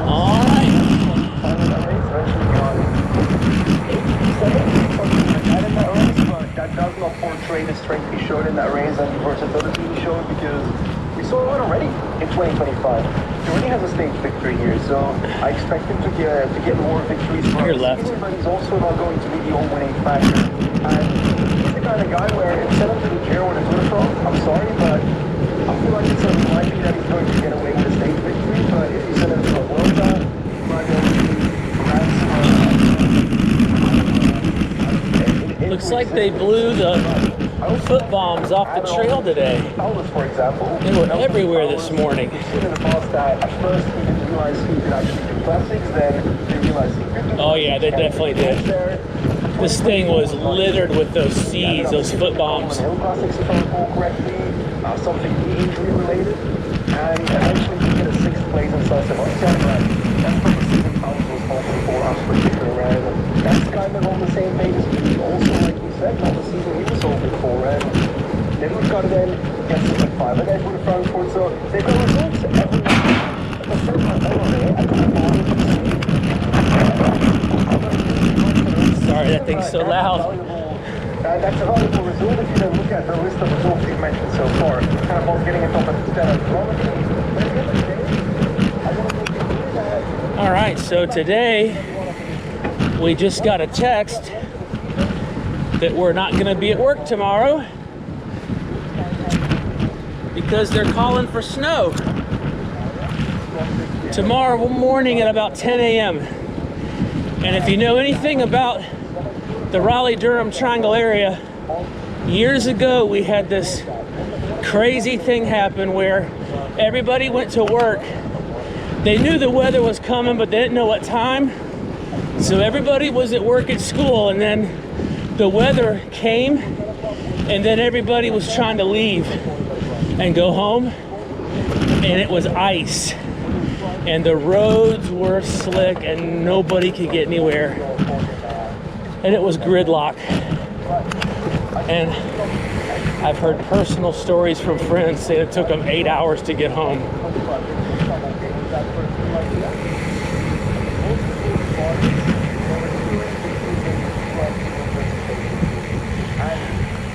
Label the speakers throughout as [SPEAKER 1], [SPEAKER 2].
[SPEAKER 1] All right.
[SPEAKER 2] That does not portray the strength he showed in that race and the versatility he showed, because we saw it already in 2025. He already has a stage victory here, so I expect him to get more victories from
[SPEAKER 1] Your left.
[SPEAKER 2] but he's also not going to be the all-winning factor. And he's the kind of guy where instead of really care where the Tour from, I'm sorry, but I feel like it's unlikely that he's going to get away with a stage victory. But if he send him to a World Cup, he might be able to
[SPEAKER 1] Looks like they blew the foot bombs off the trail today.
[SPEAKER 2] For example,
[SPEAKER 1] they were everywhere this morning.
[SPEAKER 2] We've seen in the past that at first he didn't realize he could actually do classics, then they realized he could do.
[SPEAKER 1] Oh yeah, they definitely did. This thing was littered with those C's, those foot bombs.
[SPEAKER 2] Hill classics, if I recall correctly, something injury related, and eventually he get a 6th place in San Sebastian. That's from the season Paulus was hoping for after a particular round. That's kind of on the same page as me. Also, like you said, not the season he was hoping for. And then we've got to then get to the 5 again for the Frankfurt. So they've got results every week.
[SPEAKER 1] Sorry, that thing's so loud.
[SPEAKER 2] That's a valuable result if you then look at the list of results you've mentioned so far. Kind of both getting a top of 10 at the moment.
[SPEAKER 1] All right, so today we just got a text that we're not going to be at work tomorrow because they're calling for snow tomorrow morning at about 10 a.m. And if you know anything about the Raleigh-Durham Triangle area, years ago we had this crazy thing happen where everybody went to work. They knew the weather was coming, but they didn't know what time. So everybody was at work at school, and then the weather came, and then everybody was trying to leave and go home, and it was ice. And the roads were slick, and nobody could get anywhere. And it was gridlock. And I've heard personal stories from friends say it took them 8 hours to get home.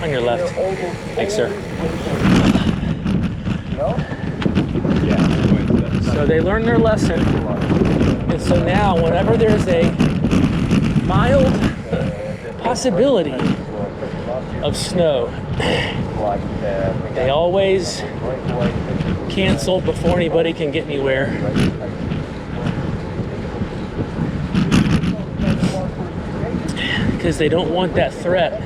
[SPEAKER 1] On your left. Thanks, sir. So they learned their lesson. And so now, whenever there's a mild possibility of snow, they always cancel before anybody can get anywhere. Because they don't want that threat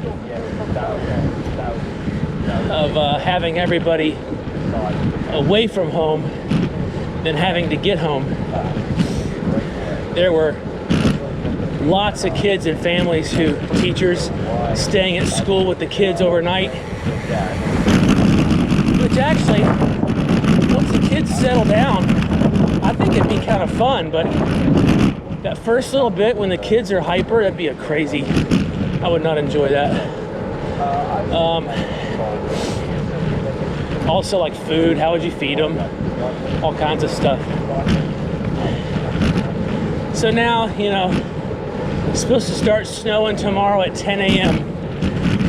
[SPEAKER 1] of having everybody away from home than having to get home. There were lots of kids and families teachers staying at school with the kids overnight, which actually, once the kids settle down, I think it'd be kind of fun, but that first little bit when the kids are hyper, that'd be crazy. I would not enjoy that. Also, like food, how would you feed them? All kinds of stuff. So now, it's supposed to start snowing tomorrow at 10 a.m.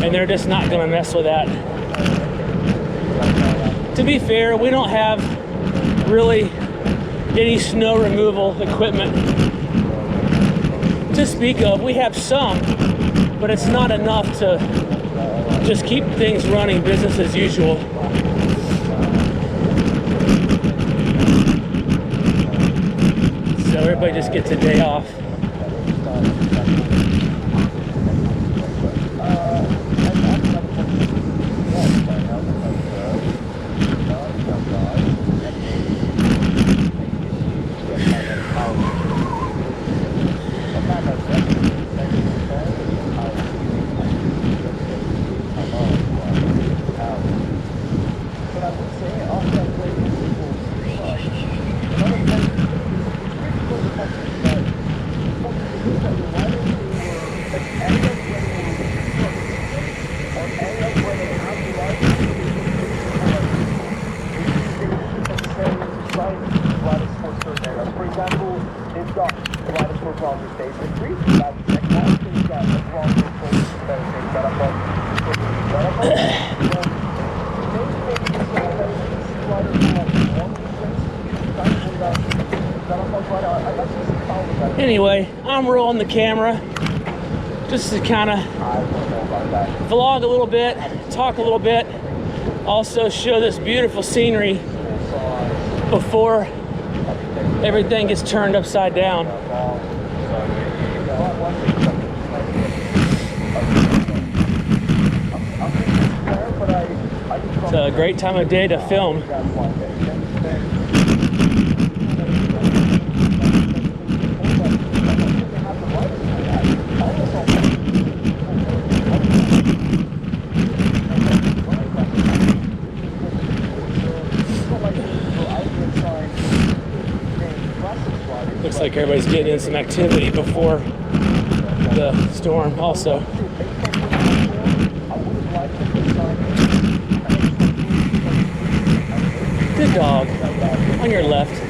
[SPEAKER 1] and they're just not going to mess with that. To be fair, we don't have really any snow removal equipment to speak of. We have some, but it's not enough to just keep things running business as usual. So everybody just gets a day off.
[SPEAKER 2] example, they've got the right of course on the station 3. That's the next one. So you've got the wrong things that I've got.
[SPEAKER 1] Anyway, I'm rolling the camera just to kind of vlog a little bit, talk a little bit, also show this beautiful scenery before everything gets turned upside down. It's a great time of day to film. Looks like everybody's getting in some activity before the storm also. Good dog. On your left.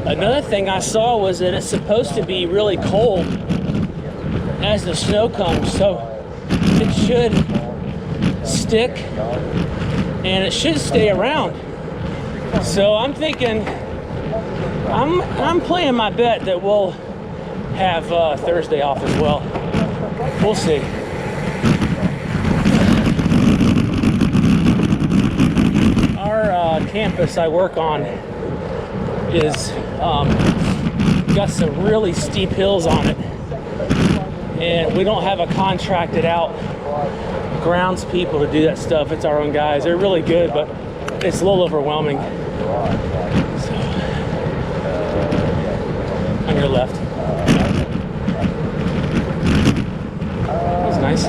[SPEAKER 1] Another thing I saw was that it's supposed to be really cold as the snow comes, so it should stick and it should stay around. So I'm thinking, I'm playing my bet that we'll have Thursday off as well. We'll see. Our campus I work on is got some really steep hills on it, and we don't have a contracted out grounds people to do that stuff. It's our own guys. They're really good, but it's a little overwhelming. So, on your left. That was nice.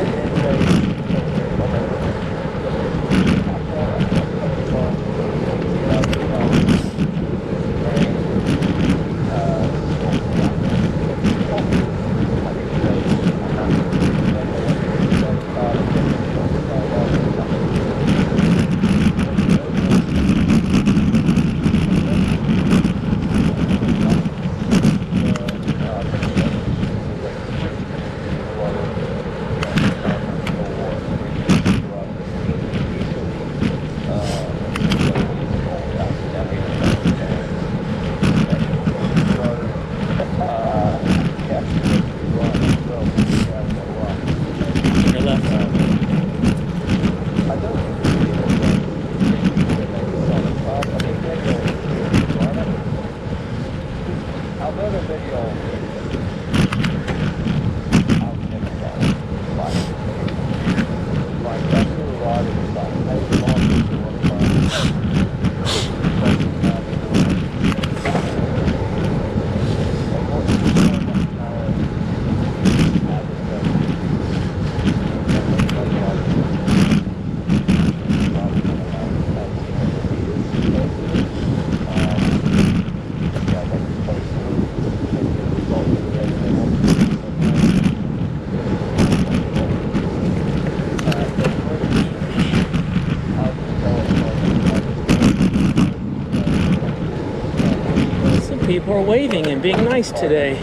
[SPEAKER 1] People are waving and being nice today.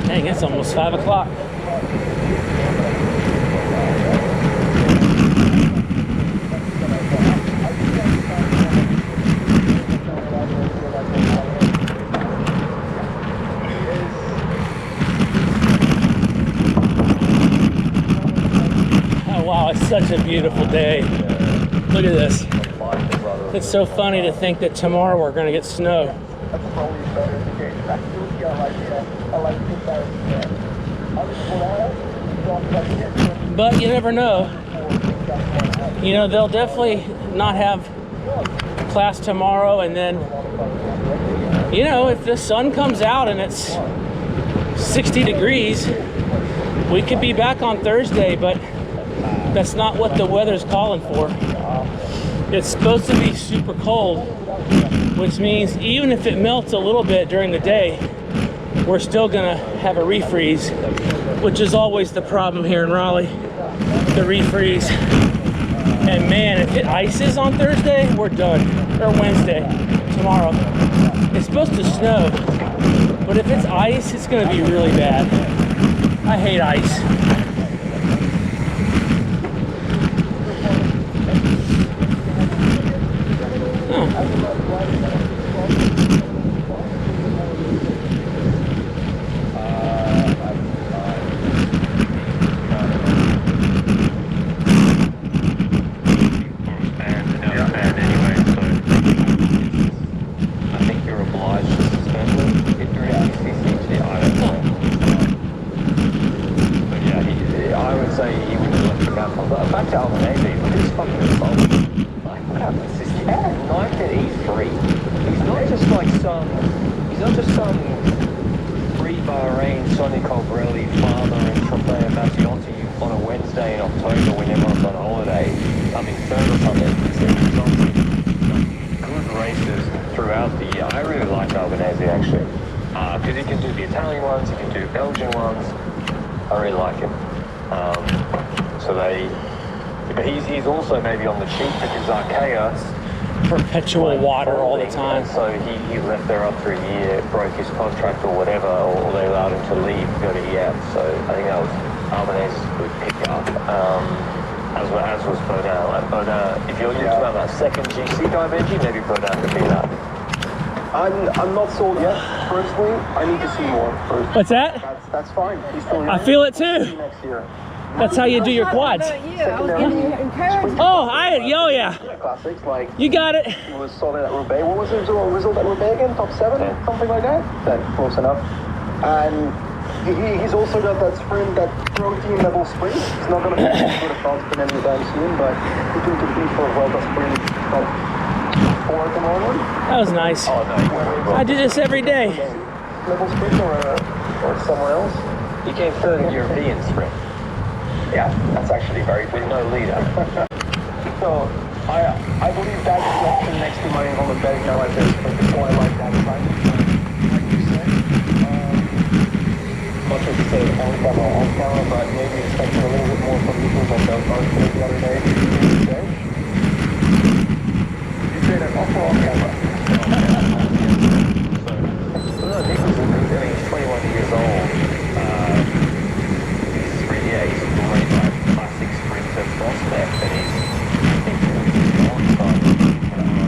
[SPEAKER 1] Dang, it's almost 5 o'clock. It's such a beautiful day. Look at this. It's so funny to think that tomorrow we're going to get snow. but you never know. You know, they'll definitely not have class tomorrow, and then, you know, if the sun comes out and it's 60 degrees, we could be back on Thursday, but that's not what the weather's calling for. It's supposed to be super cold, which means even if it melts a little bit during the day, we're still gonna have a refreeze, which is always the problem here in Raleigh, the refreeze. And man, if it ices on Thursday, we're done. Or Wednesday, tomorrow. It's supposed to snow, but if it's ice, it's gonna be really bad. I hate ice. Perpetual water all the time.
[SPEAKER 2] So he left there after a year, broke his contract or whatever, or they allowed him to leave, go to EF. So I think that was Albanese would pick up, as was Bodell. And Bodell, if you're talking about that second GC guy, Benji, maybe Bodell could be that. I'm not sold yet. Personally, I need to see more first.
[SPEAKER 1] What's that?
[SPEAKER 2] That's fine. He's still
[SPEAKER 1] I feel it too.
[SPEAKER 2] Next year.
[SPEAKER 1] That's how you do your quads. Oh, yeah.
[SPEAKER 2] Classics, like
[SPEAKER 1] you got it.
[SPEAKER 2] he was solid at Roubaix. What was his result at Roubaix again? Top 7, something like that. Then close enough. And he's also got that sprint, that protein level sprint. He's not going to be for the France sprint anytime soon, but he can compete for a Vuelta sprint top 4 at the moment.
[SPEAKER 1] That was nice.
[SPEAKER 2] Oh no,
[SPEAKER 1] I do this every day.
[SPEAKER 2] Level sprint or somewhere else. He came third in European sprint. Yeah, that's actually very with no leader. So I believe that's the option next to my on the bed now like this, but that's why I like that time. Like you said, not sure if you said on camera or off camera, but maybe expecting a little bit more from people on those cars the other day. You say that off or on camera? So no, Nicholas, I mean, he's 21 years old. He's a great classic sprinter prospect, and he's on time.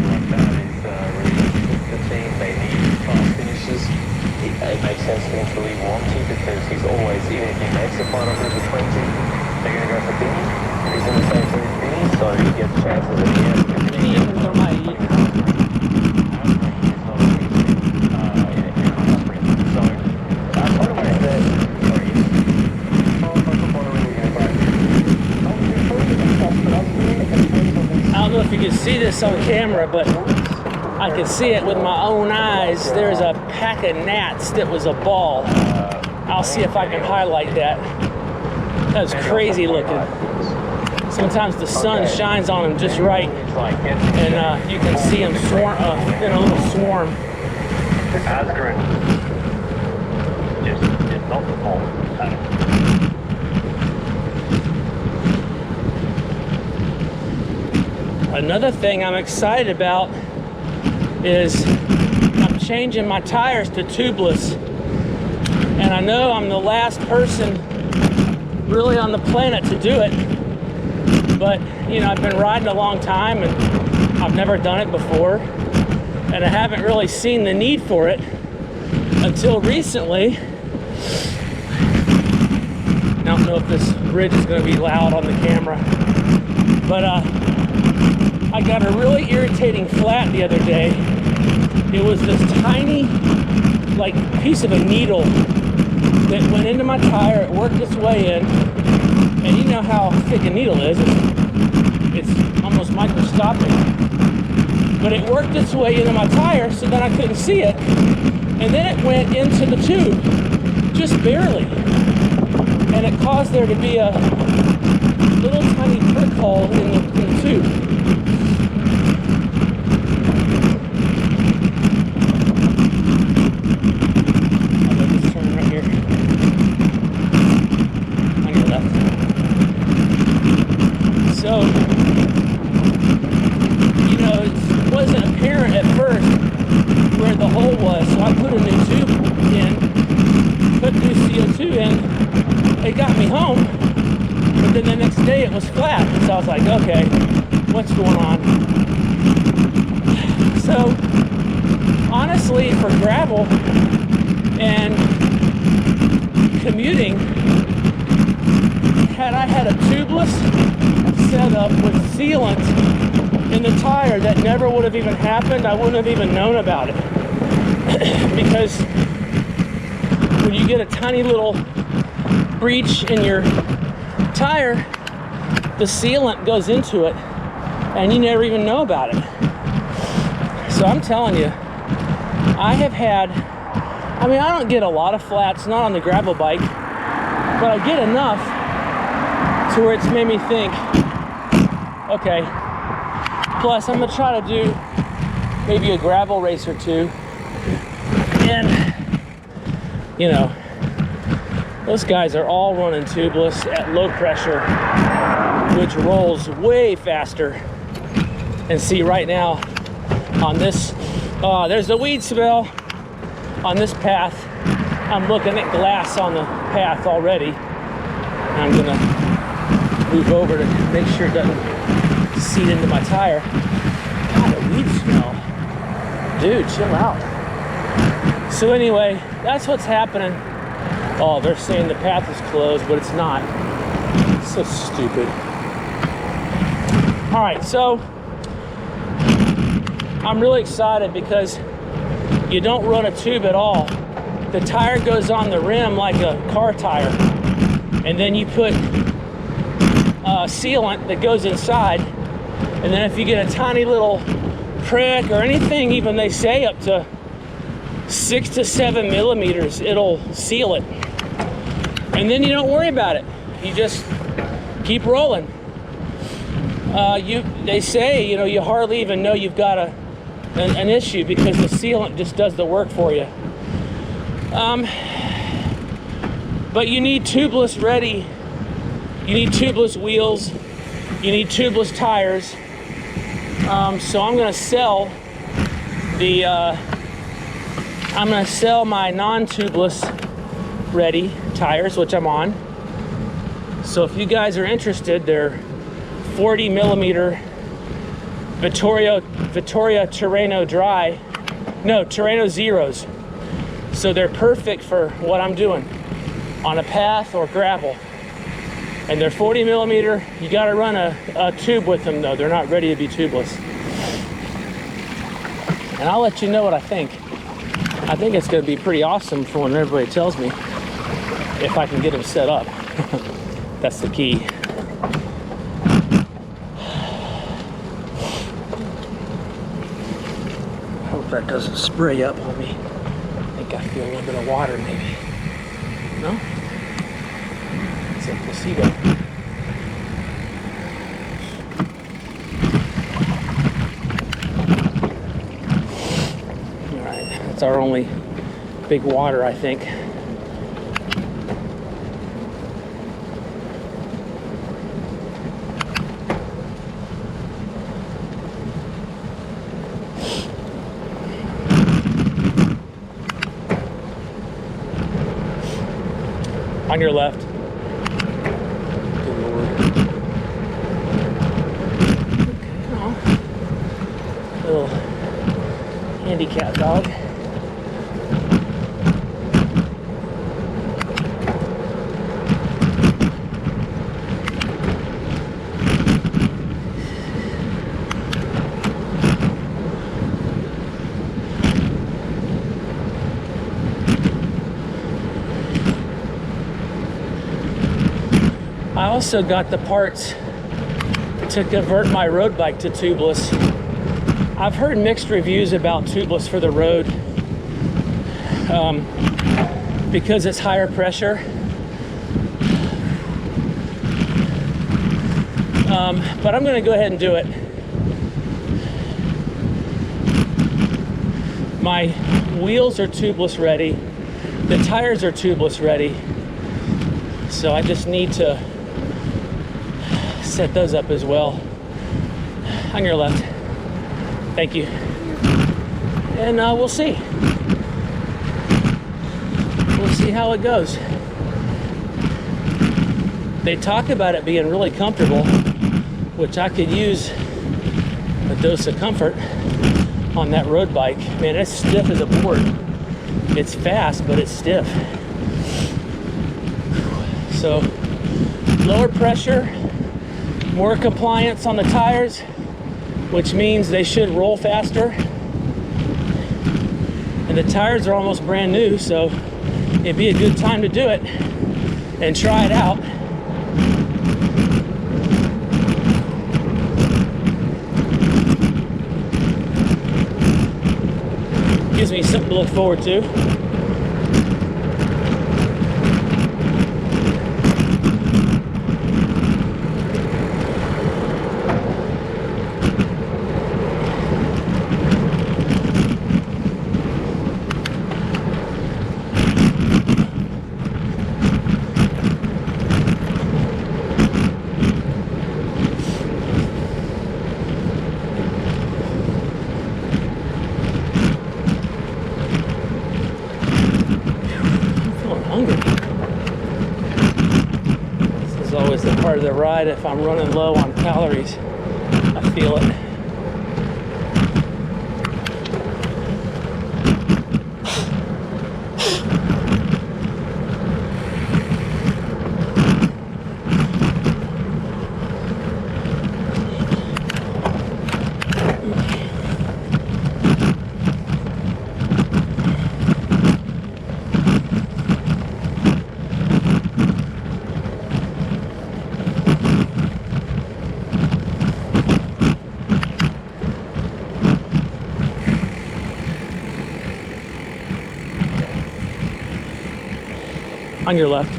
[SPEAKER 2] Like that is really the team. They need fast finishes. It makes sense for him to leave Wanty because he's always, even if he makes the final group of 20, they're going to go for Binny. He's in the same team as Binny, so he gets chances at the end.
[SPEAKER 1] I don't know if you can see this on camera, but I can see it with my own eyes. There's a pack of gnats that was a ball. I'll see if I can highlight that. That was crazy looking. Sometimes the sun shines on them just right, and you can see them swarm in a little swarm.
[SPEAKER 2] Asgren just did not perform.
[SPEAKER 1] Another thing I'm excited about is I'm changing my tires to tubeless. And I know I'm the last person really on the planet to do it. But, you know, I've been riding a long time and I've never done it before. And I haven't really seen the need for it until recently. I don't know if this bridge is going to be loud on the camera. But, I got a really irritating flat the other day. It was this tiny, like, piece of a needle that went into my tire. It worked its way in. And you know how thick a needle is. It's almost microscopic. But it worked its way into my tire, so then I couldn't see it. And then it went into the tube, just barely. And it caused there to be a little tiny prick hole in the tube. I'll let this turn right here. On your left. So, you know, it wasn't apparent at first where the hole was, so I put a new tube in, put new CO2 in. It got me home, but then the next day it was flat. So I was like, okay, what's going on? So honestly, for gravel and commuting, had I had a tubeless setup with sealant in the tire, that never would have even happened. I wouldn't have even known about it. Because when you get a tiny little breach in your tire, the sealant goes into it and you never even know about it. So I'm telling you, I have had, I mean, I don't get a lot of flats, not on the gravel bike, but I get enough to where it's made me think, okay, plus I'm gonna try to do maybe a gravel race or two. And, you know, those guys are all running tubeless at low pressure, which rolls way faster. And see right now on this, there's the weed smell on this path. I'm looking at glass on the path already. And I'm gonna move over to make sure it doesn't seep into my tire. God, the weed smell. Dude, chill out. So anyway, that's what's happening. Oh, they're saying the path is closed, but it's not. It's so stupid. All right, so I'm really excited because you don't run a tube at all. The tire goes on the rim like a car tire, and then you put sealant that goes inside, and then if you get a tiny little prick or anything, even they say up to 6 to 7 millimeters, it'll seal it. And then you don't worry about it. You just keep rolling. They say, you know, you hardly even know you've got an issue because the sealant just does the work for you. But you need tubeless ready. You need tubeless wheels. You need tubeless tires. So I'm gonna sell my non-tubeless ready tires, which I'm on. So if you guys are interested, they're 40 millimeter Vittoria Terreno dry, no, Terreno zeros. So they're perfect for what I'm doing on a path or gravel. And they're 40 millimeter. You gotta run a tube with them though. They're not ready to be tubeless. And I'll let you know what I think. I think it's gonna be pretty awesome for when everybody tells me, if I can get them set up. That's the key. Hope that doesn't spray up on me. I think I feel a little bit of water maybe. No? It's a placebo. All right, that's our only big water, I think. On your left. Good Lord. Okay, oh. Little handicap dog. I also got the parts to convert my road bike to tubeless. I've heard mixed reviews about tubeless for the road because it's higher pressure. But I'm going to go ahead and do it. My wheels are tubeless ready. The tires are tubeless ready. So I just need to set those up as well. On your left. Thank you. And we'll see. We'll see how it goes. They talk about it being really comfortable, which I could use a dose of comfort on that road bike. Man, it's stiff as a board. It's fast, but it's stiff. So, lower pressure, more compliance on the tires, which means they should roll faster. And the tires are almost brand new, so it'd be a good time to do it and try it out. Gives me something to look forward to. Part of the ride, if I'm running low on calories, I feel it. On your left.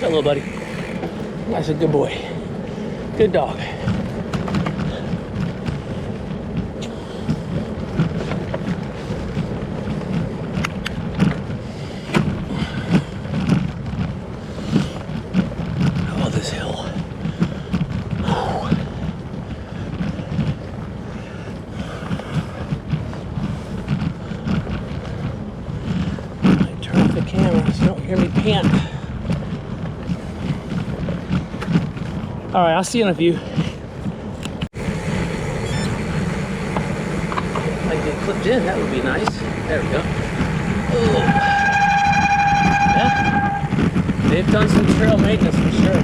[SPEAKER 1] Hello, buddy. That's a good boy. Good dog. All right, I'll see you in a few. If I can get clipped in, that would be nice. There we go. Oh. Yeah, they've done some trail maintenance for sure.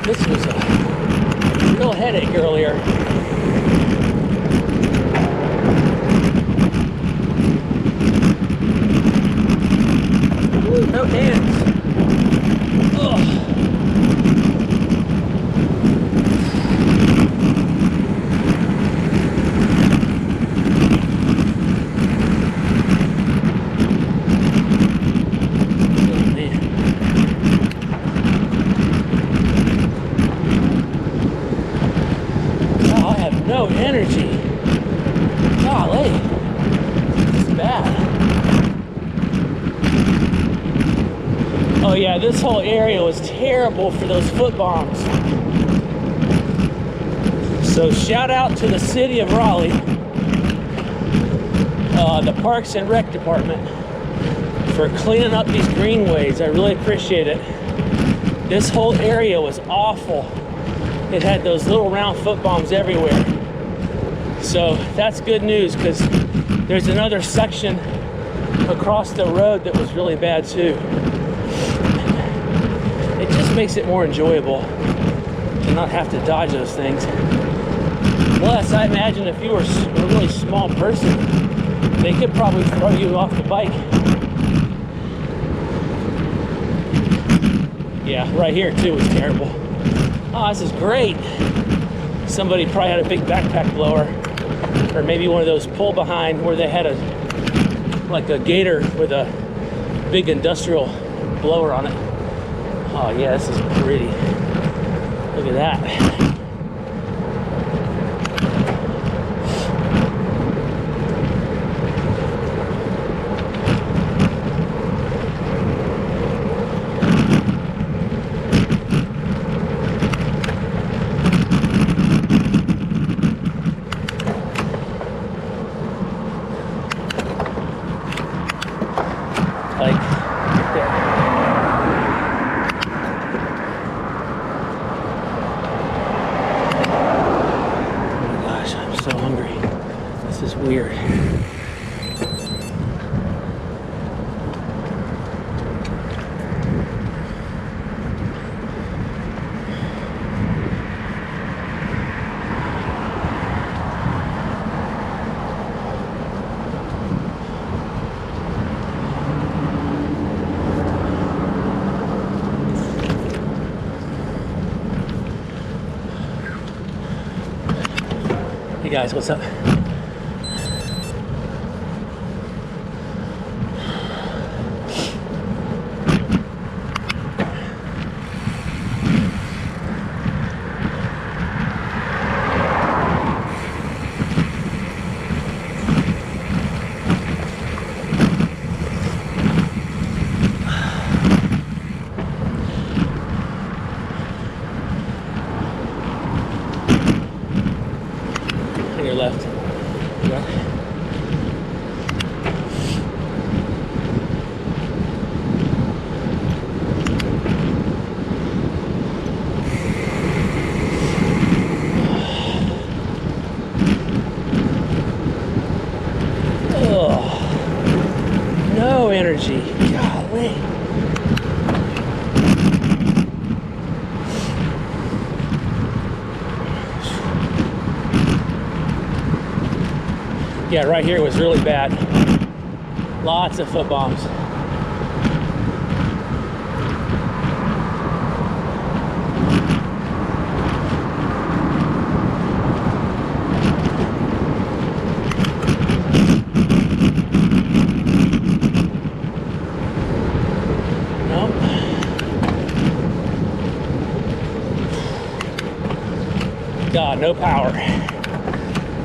[SPEAKER 1] This was a real headache earlier. Ooh, no hands. Oh. No energy. Golly. It's bad. Oh yeah, this whole area was terrible for those foot bombs. So shout out to the city of Raleigh, the Parks and Rec Department, for cleaning up these greenways. I really appreciate it. This whole area was awful. It had those little round foot bombs everywhere. So that's good news, because there's another section across the road that was really bad too. It just makes it more enjoyable to not have to dodge those things. Plus, I imagine if you were a really small person, they could probably throw you off the bike. Yeah, right here too is terrible. Oh, this is great. Somebody probably had a big backpack blower, or maybe one of those pull behind where they had like a gator with a big industrial blower on it. Oh yeah, this is pretty. Look at that. Like, oh my gosh, I'm so hungry. This is weird. Hey guys, what's up? On your left. Yeah. Oh, no energy. Golly. Yeah, right here was really bad. Lots of foot bombs. Nope. God, no power.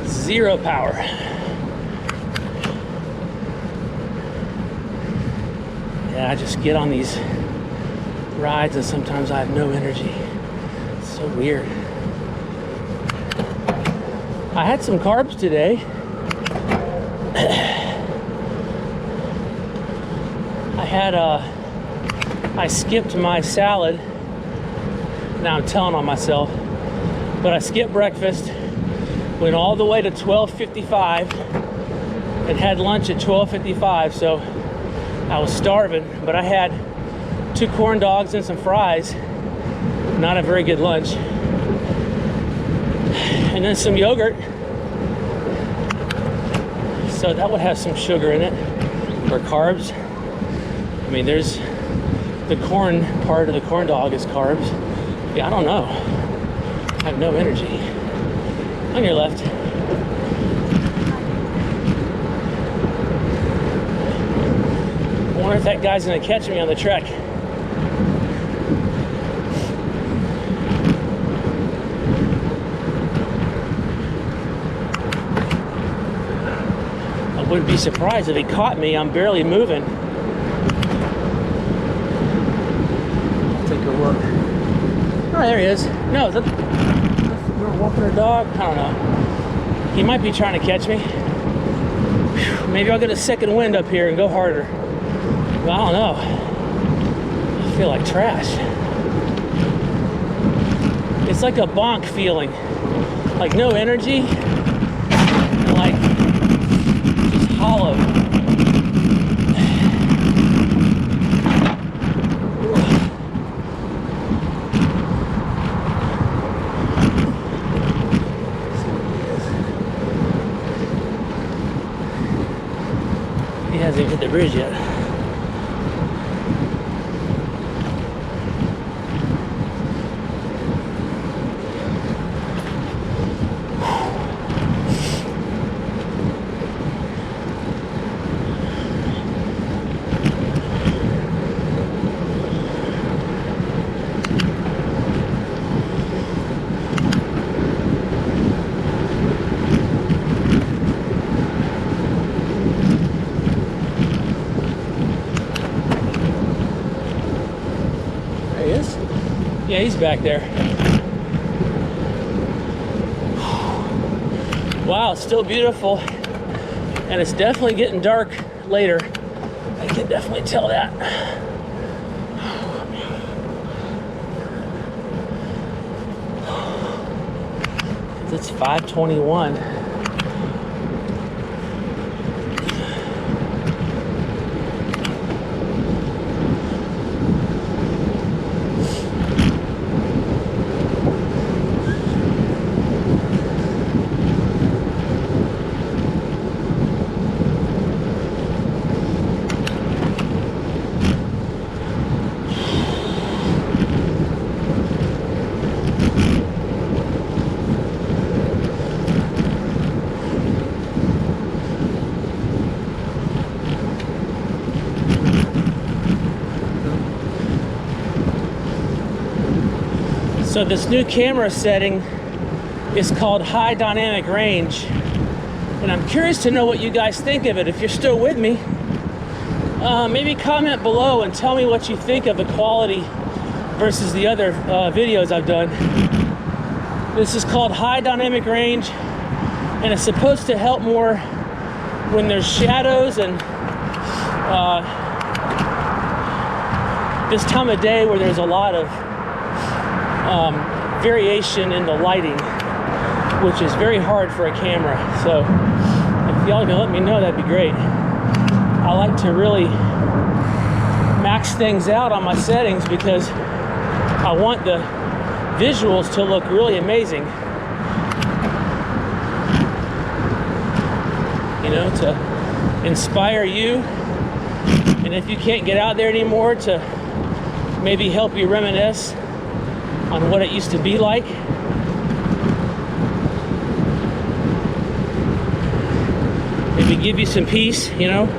[SPEAKER 1] Zero power. Yeah, I just get on these rides and sometimes I have no energy. It's so weird. I had some carbs today. I skipped my salad. Now I'm telling on myself. But I skipped breakfast, went all the way to 12:55 and had lunch at 12:55, so I was starving, but I had 2 corn dogs and some fries. Not a very good lunch. And then some yogurt. So that would have some sugar in it, or carbs. I mean, there's the corn part of the corn dog is carbs. Yeah, I don't know. I have no energy. On your left. I wonder if that guy's gonna catch me on the trek. I wouldn't be surprised if he caught me. I'm barely moving. I'll take a look. Oh, there he is. No, we're walking our dog. I don't know. He might be trying to catch me. Whew, maybe I'll get a second wind up here and go harder. Well, I don't know. I feel like trash. It's like a bonk feeling. Like no energy. And like just hollow. Hasn't even hit the bridge yet. Yeah, he's back there. Wow, it's still beautiful. And it's definitely getting dark later. I can definitely tell that. It's 5:21. So this new camera setting is called high dynamic range. And I'm curious to know what you guys think of it. If you're still with me, maybe comment below and tell me what you think of the quality versus the other videos I've done. This is called high dynamic range, and it's supposed to help more when there's shadows and this time of day where there's a lot of variation in the lighting, which is very hard for a camera. So if y'all can let me know, that'd be great. I like to really max things out on my settings because I want the visuals to look really amazing. You know, to inspire you. And if you can't get out there anymore, to maybe help you reminisce on what it used to be like. Maybe give you some peace, you know.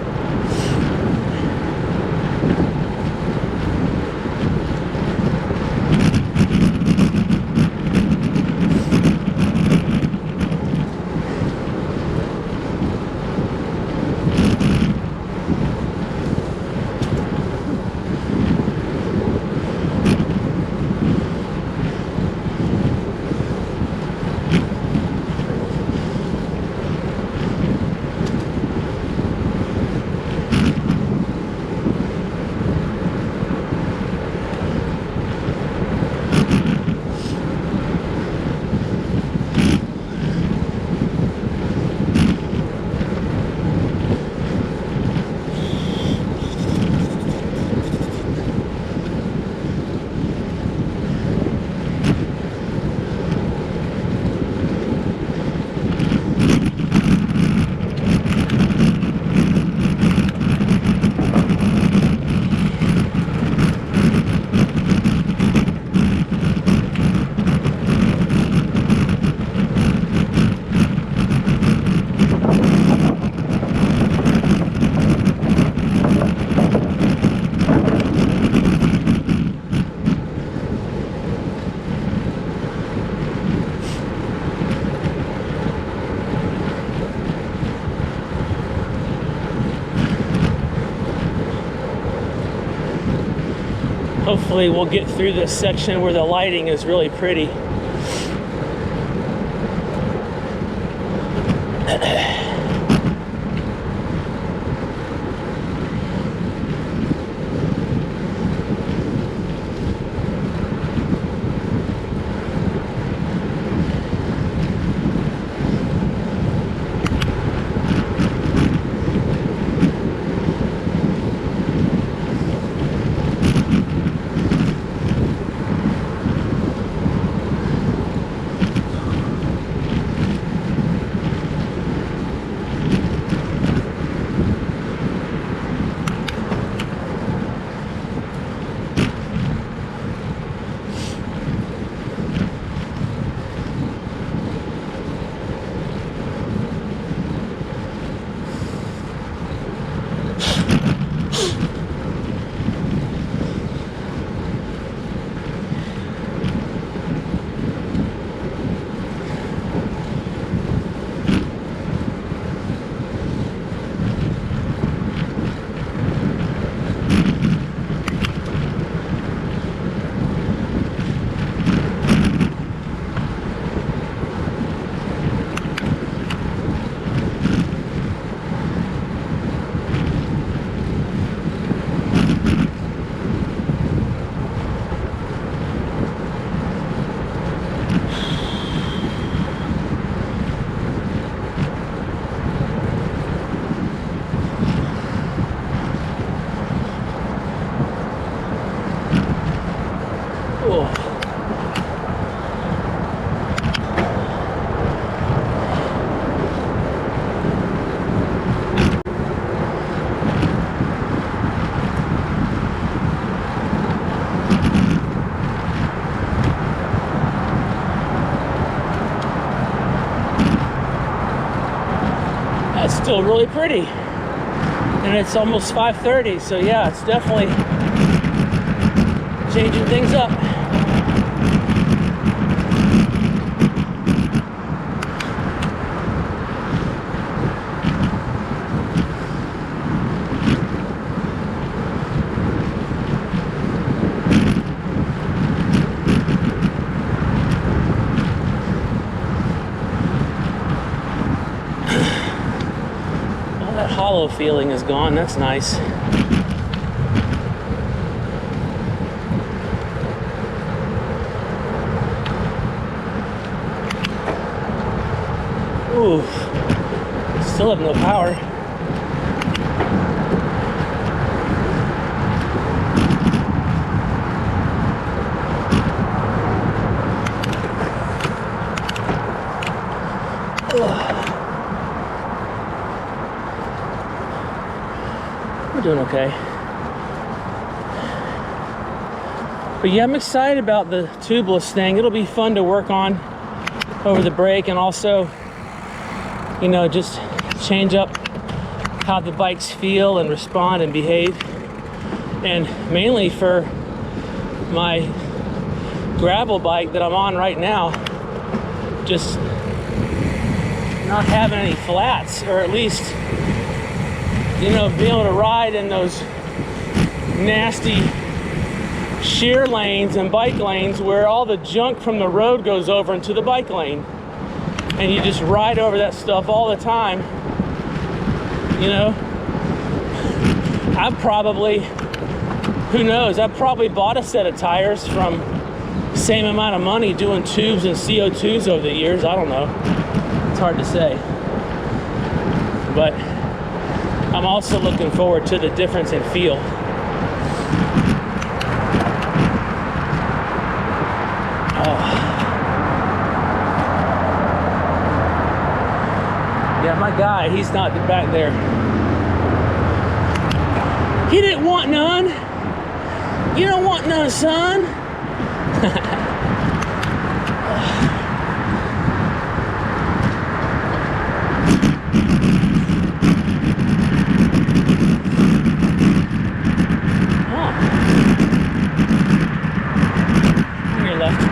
[SPEAKER 1] Hopefully we'll get through this section where the lighting is really pretty. still really pretty. And it's almost 5:30, so yeah, it's definitely changing things up. Hollow feeling is gone. That's nice. Ooh, still have no power. We're doing okay. But yeah, I'm excited about the tubeless thing. It'll be fun to work on over the break, and also, you know, just change up how the bikes feel and respond and behave. And mainly for my gravel bike that I'm on right now, just not having any flats, or at least, you know, being able to ride in those nasty shear lanes and bike lanes where all the junk from the road goes over into the bike lane, and you just ride over that stuff all the time. You know, I've probably, who knows, I've probably bought a set of tires from same amount of money doing tubes and CO2s over the years. I don't know, it's hard to say, but I'm also looking forward to the difference in feel. Yeah, my guy, he's not back there. He didn't want none. You don't want none, son. On your left.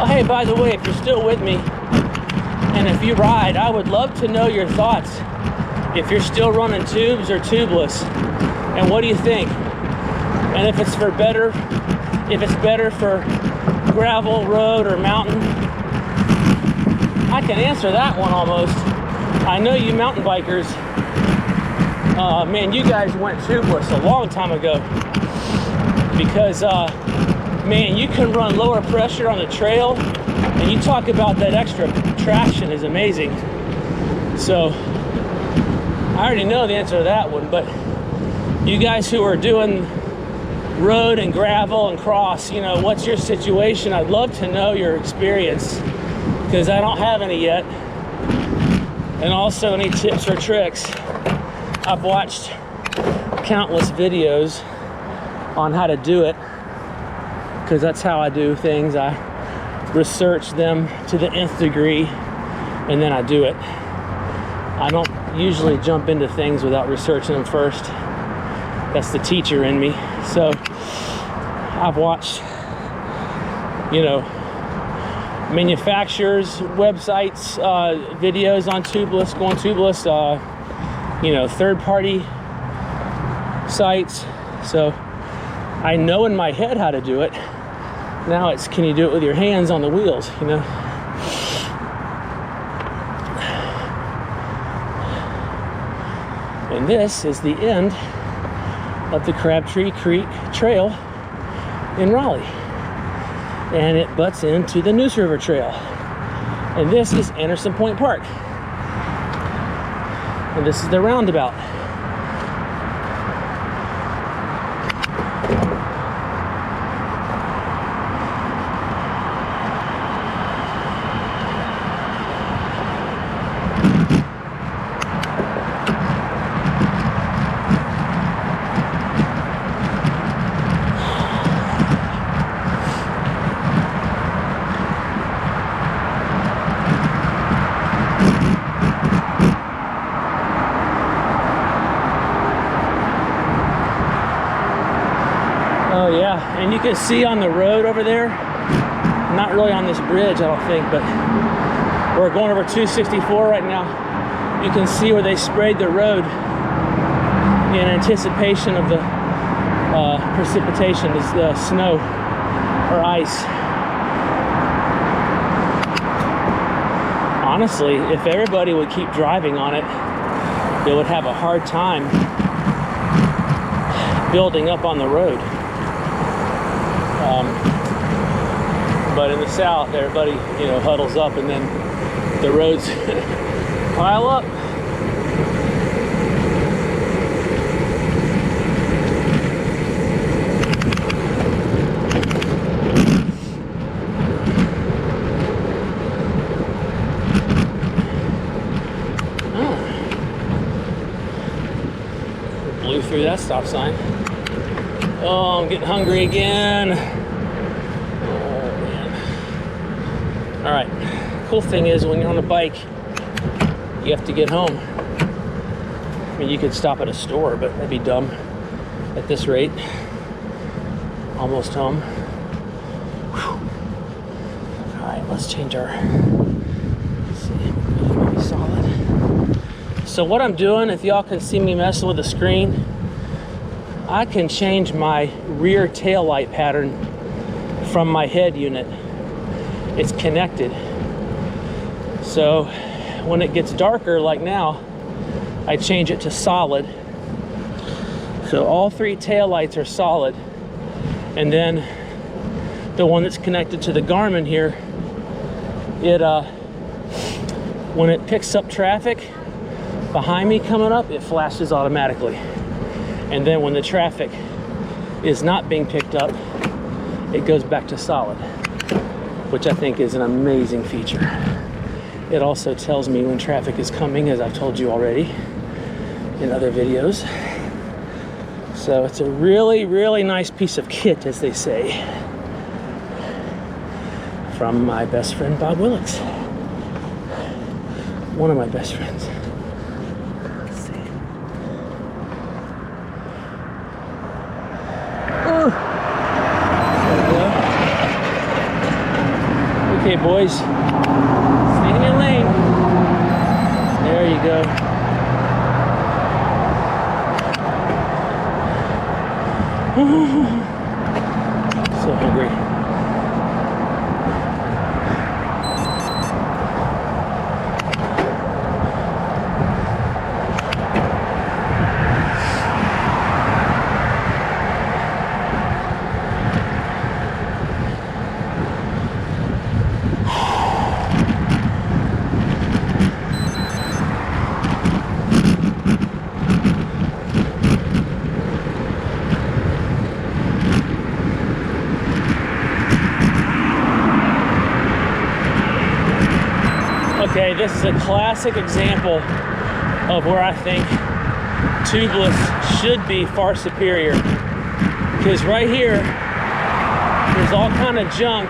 [SPEAKER 1] Hey, by the way, if you're still with me, and if you ride, I would love to know your thoughts. If you're still running tubes or tubeless, and what do you think? And if it's better for gravel, road, or mountain. I can answer that one almost. I know you mountain bikers, man, you guys went tubeless a long time ago, because man, you can run lower pressure on the trail, and you talk about that extra traction is amazing. So I already know the answer to that one, but you guys who are doing road and gravel and cross, you know, what's your situation? I'd love to know your experience, because I don't have any yet. And also any tips or tricks. I've watched countless videos on how to do it, because that's how I do things. I research them to the nth degree, and then I do it. I don't usually jump into things without researching them first. That's the teacher in me. So I've watched, you know, manufacturers, websites, videos on tubeless, going tubeless, you know, third-party sites. So I know in my head how to do it. Now it's, can you do it with your hands on the wheels, you know? And this is the end up the Crabtree Creek Trail in Raleigh. And it butts into the Neuse River Trail. And this is Anderson Point Park. And this is the roundabout. Oh yeah, and you can see on the road over there, not really on this bridge I don't think, but we're going over 264 right now. You can see where they sprayed the road in anticipation of the precipitation, the snow or ice. Honestly, if everybody would keep driving on it, they would have a hard time building up on the road. But in the South, everybody, huddles up, and then the roads pile up. Blew through that stop sign. Oh, I'm getting hungry again. Oh, man. All right. Cool thing is, when you're on a bike, you have to get home. I mean, you could stop at a store, but that'd be dumb at this rate. Almost home. Whew. All right, let's change our... Let's see. Maybe solid. So what I'm doing, if y'all can see me messing with the screen, I can change my rear tail light pattern from my head unit. It's connected. So when it gets darker like now, I change it to solid. So all three tail lights are solid. And then the one that's connected to the Garmin here, when it picks up traffic behind me coming up, it flashes automatically. And then when the traffic is not being picked up, it goes back to solid, which I think is an amazing feature. It also tells me when traffic is coming, as I've told you already in other videos. So it's a really, really nice piece of kit, as they say, from my best friend, Bob Willits. One of my best friends. Okay, boys, stay in your lane. There you go. So hungry. Okay, this is a classic example of where I think tubeless should be far superior. Because right here, there's all kind of junk.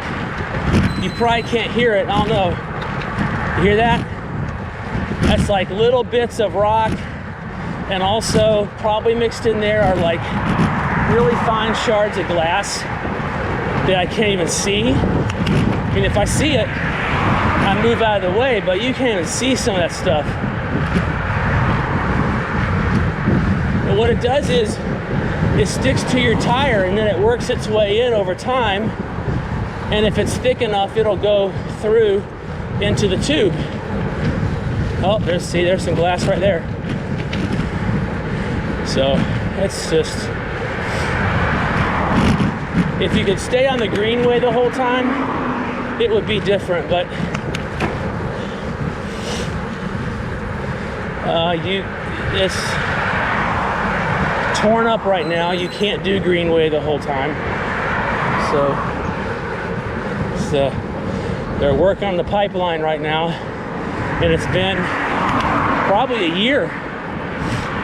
[SPEAKER 1] You probably can't hear it, I don't know. You hear that? That's like little bits of rock, and also probably mixed in there are like really fine shards of glass that I can't even see. I mean, if I see it, I move out of the way, but you can't even see some of that stuff. And what it does is it sticks to your tire, and then it works its way in over time. And if it's thick enough, it'll go through into the tube. Oh, there's some glass right there. So it's just If you could stay on the greenway the whole time, it would be different, but it's torn up right now. You can't do greenway the whole time. So they're working on the pipeline right now, and it's been probably a year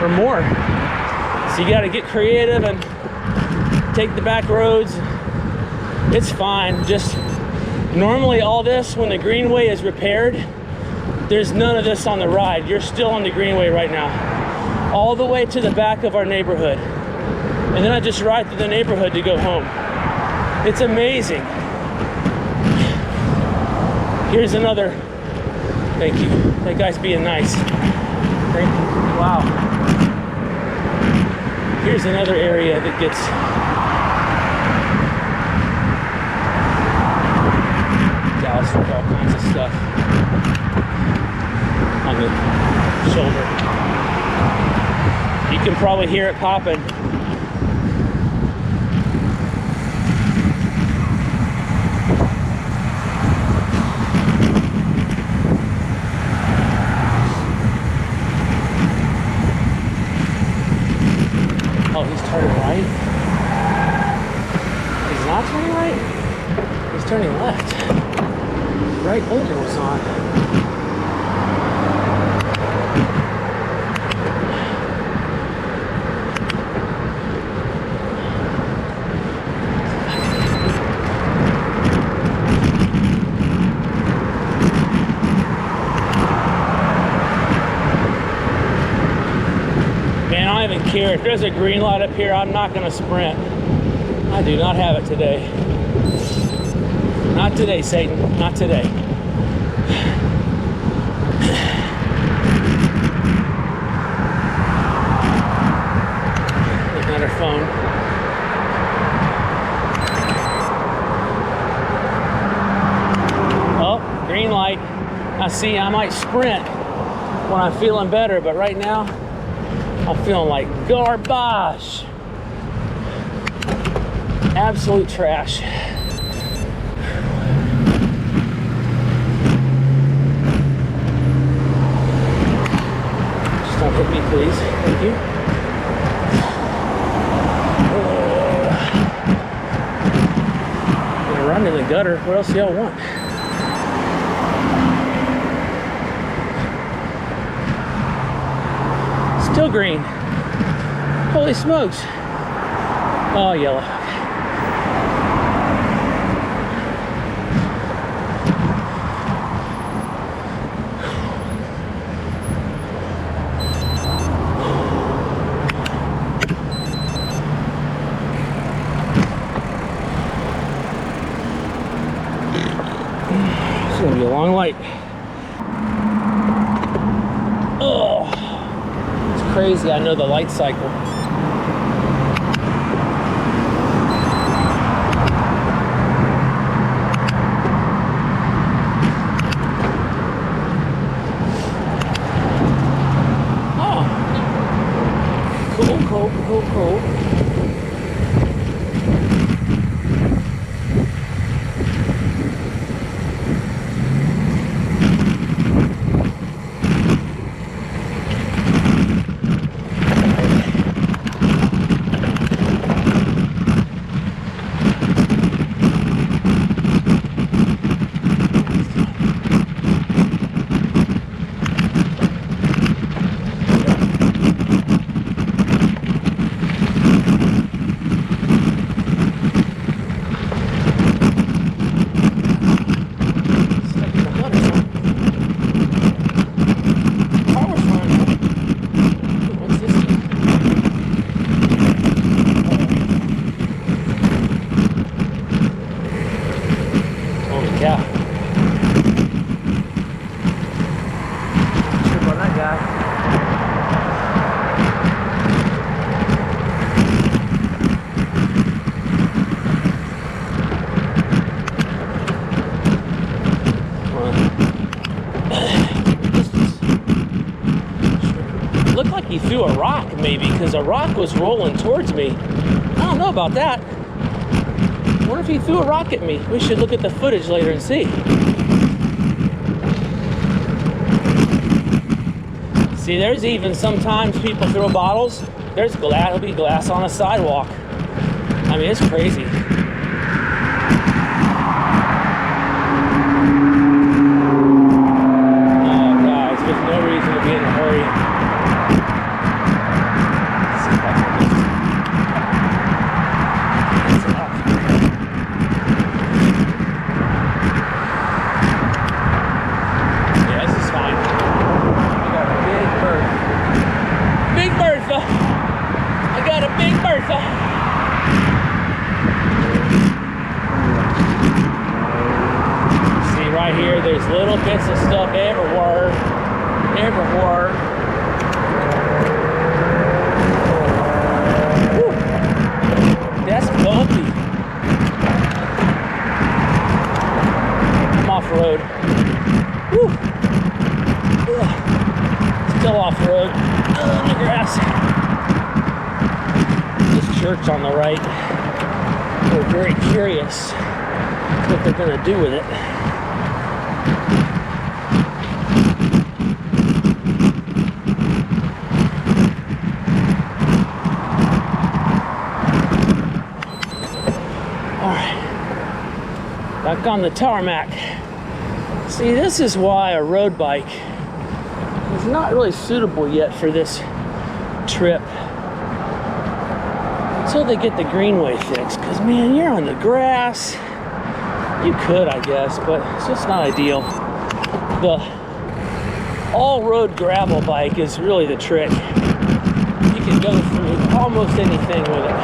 [SPEAKER 1] or more. So you got to get creative and take the back roads. It's fine. Just normally all this, when the greenway is repaired, there's none of this on the ride. You're still on the greenway right now, all the way to the back of our neighborhood. And then I just ride through the neighborhood to go home. It's amazing. Here's another, thank you. That guy's being nice. Thank you. Wow. Here's another area that gets doused with all kinds of stuff on the shoulder. You can probably hear it popping. Oh, he's turning right? He's not turning right? He's turning left. Right blinker was on. Man, I don't even care. If there's a green light up here, I'm not going to sprint. I do not have it today. Not today, Satan. Not today. Looking at her phone. Oh, green light. Now see, I might sprint when I'm feeling better, but right now, I'm feeling like garbage. Absolute trash. Just don't hit me, please. Thank you. I'm gonna run in the gutter. What else do y'all want? Still green. Holy smokes. Oh, yellow. It's gonna be a long light. Oh. Crazy, I know the light cycle. Oh, cool. He threw a rock, maybe, because a rock was rolling towards me. I don't know about that. What if he threw a rock at me? We should look at the footage later and see. See, there's even sometimes people throw bottles. There's glass, there'll be glass on a sidewalk. I mean, it's crazy. Oh, guys, there's no reason to be in a hurry. Let's see if I can get this out. Yeah, this is fine. I got a big bird. Big Bertha! I got a big Bertha! Right here, there's little bits of stuff everywhere. Whew. That's bumpy. I'm off road. Whew. Ugh. Still off road. On the grass. This church on the right. We're very curious what they're gonna do with it. Back on the tarmac. See, this is why a road bike is not really suitable yet for this trip until they get the greenway fixed. Because, man, you're on the grass. You could, I guess, but it's just not ideal. The all-road gravel bike is really the trick. You can go through almost anything with it.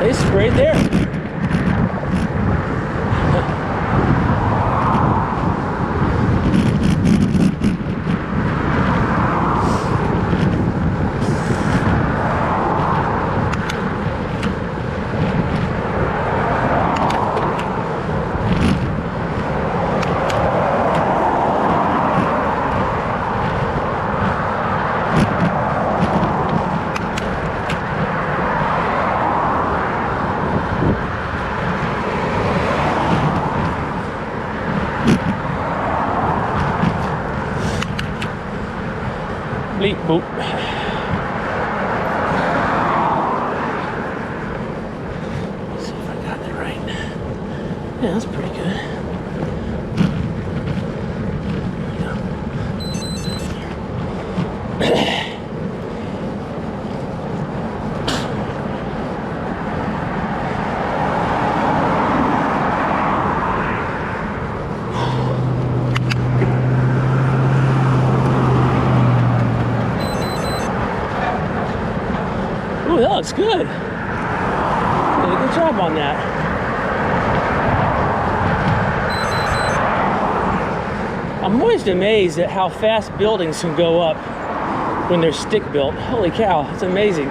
[SPEAKER 1] They sprayed there. Bleep boop. Let's see if I got that right. Yeah, that's pretty good. Ooh, that looks good. Did a good job on that. I'm always amazed at how fast buildings can go up when they're stick built. Holy cow, it's amazing.